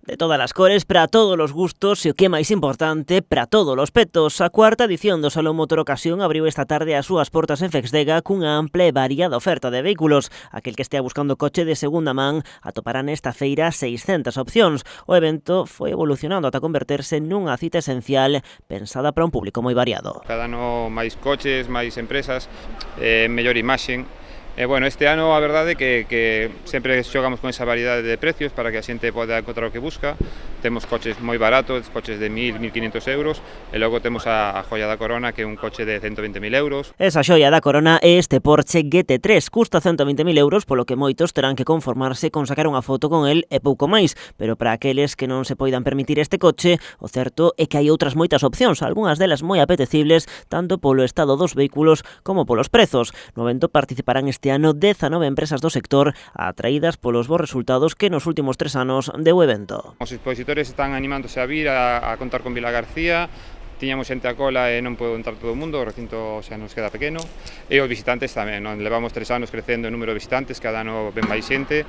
De todas as cores, para todos os gustos e o que é máis importante, para todos os petos. A cuarta edición do Salón Motor Ocasión abriu esta tarde as súas portas en Fexdega cunha ampla e variada oferta de vehículos. Aquel que estea buscando coche de segunda man atopará nesta feira 600 opcións. O evento foi evolucionando ata converterse nunha cita esencial pensada para un público moi variado. Cada ano máis coches, máis empresas, mellor imaxe. Bueno, este ano a verdade que sempre xogamos con esa variedade de precios para que a xente poda encontrar o que busca. Temos coches moi baratos, coches de 1.000, 1.500 euros, e logo temos a joia da corona, que é un coche de 120.000 euros. Esa xoia da corona é este Porsche GT3, custa 120.000 euros, polo que moitos terán que conformarse con sacar unha foto con el e pouco máis, pero para aqueles que non se poidan permitir este coche, o certo é que hai outras moitas opcións, algunhas delas moi apetecibles, tanto polo estado dos vehículos como polos prezos. No evento participarán este ano 19 empresas do sector atraídas polos bons resultados que nos últimos 3 anos deu o evento. Os expositores están animándose a vir a contar con Vila García. Tiñamos xente a cola e non pode entrar todo o mundo, o recinto xa nos queda pequeno, e os visitantes tamén, non? Levamos 3 anos crecendo o número de visitantes, cada ano ven máis xente.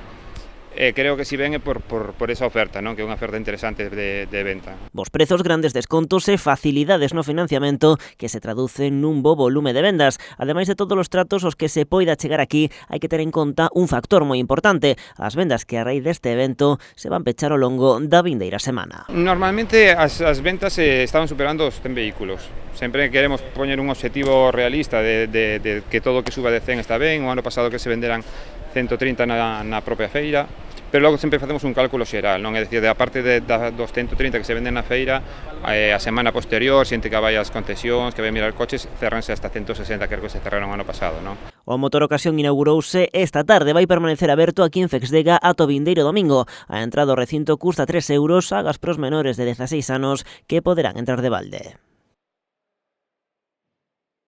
Creo que si ven é por esa oferta, non? Que é unha oferta interesante de venta. Bos prezos, grandes descontos e facilidades no financiamento que se traducen nun bo volume de vendas. Ademais de todos os tratos os que se poida chegar aquí, hai que ter en conta un factor moi importante: as vendas que a raíz deste evento se van pechar ao longo da vindeira semana. Normalmente as ventas estaban superando os 100 vehículos. Sempre queremos poñer un objetivo realista de que todo o que suba de 100 está ben. O ano pasado que se venderan 130 na propia feira, pero logo sempre facemos un cálculo xeral, non? É dicir, a parte dos 130 que se venden na feira, a semana posterior, xente que vai ás concesións, que vai mirar coches, cerranse hasta 160, que se cerraron ano pasado, non? O Motor Ocasión inaugurouse esta tarde, vai permanecer aberto aquí en Fexdega ata o vindeiro domingo. A entrada ao recinto custa 3 euros, agas pros menores de 16 anos que poderán entrar de balde.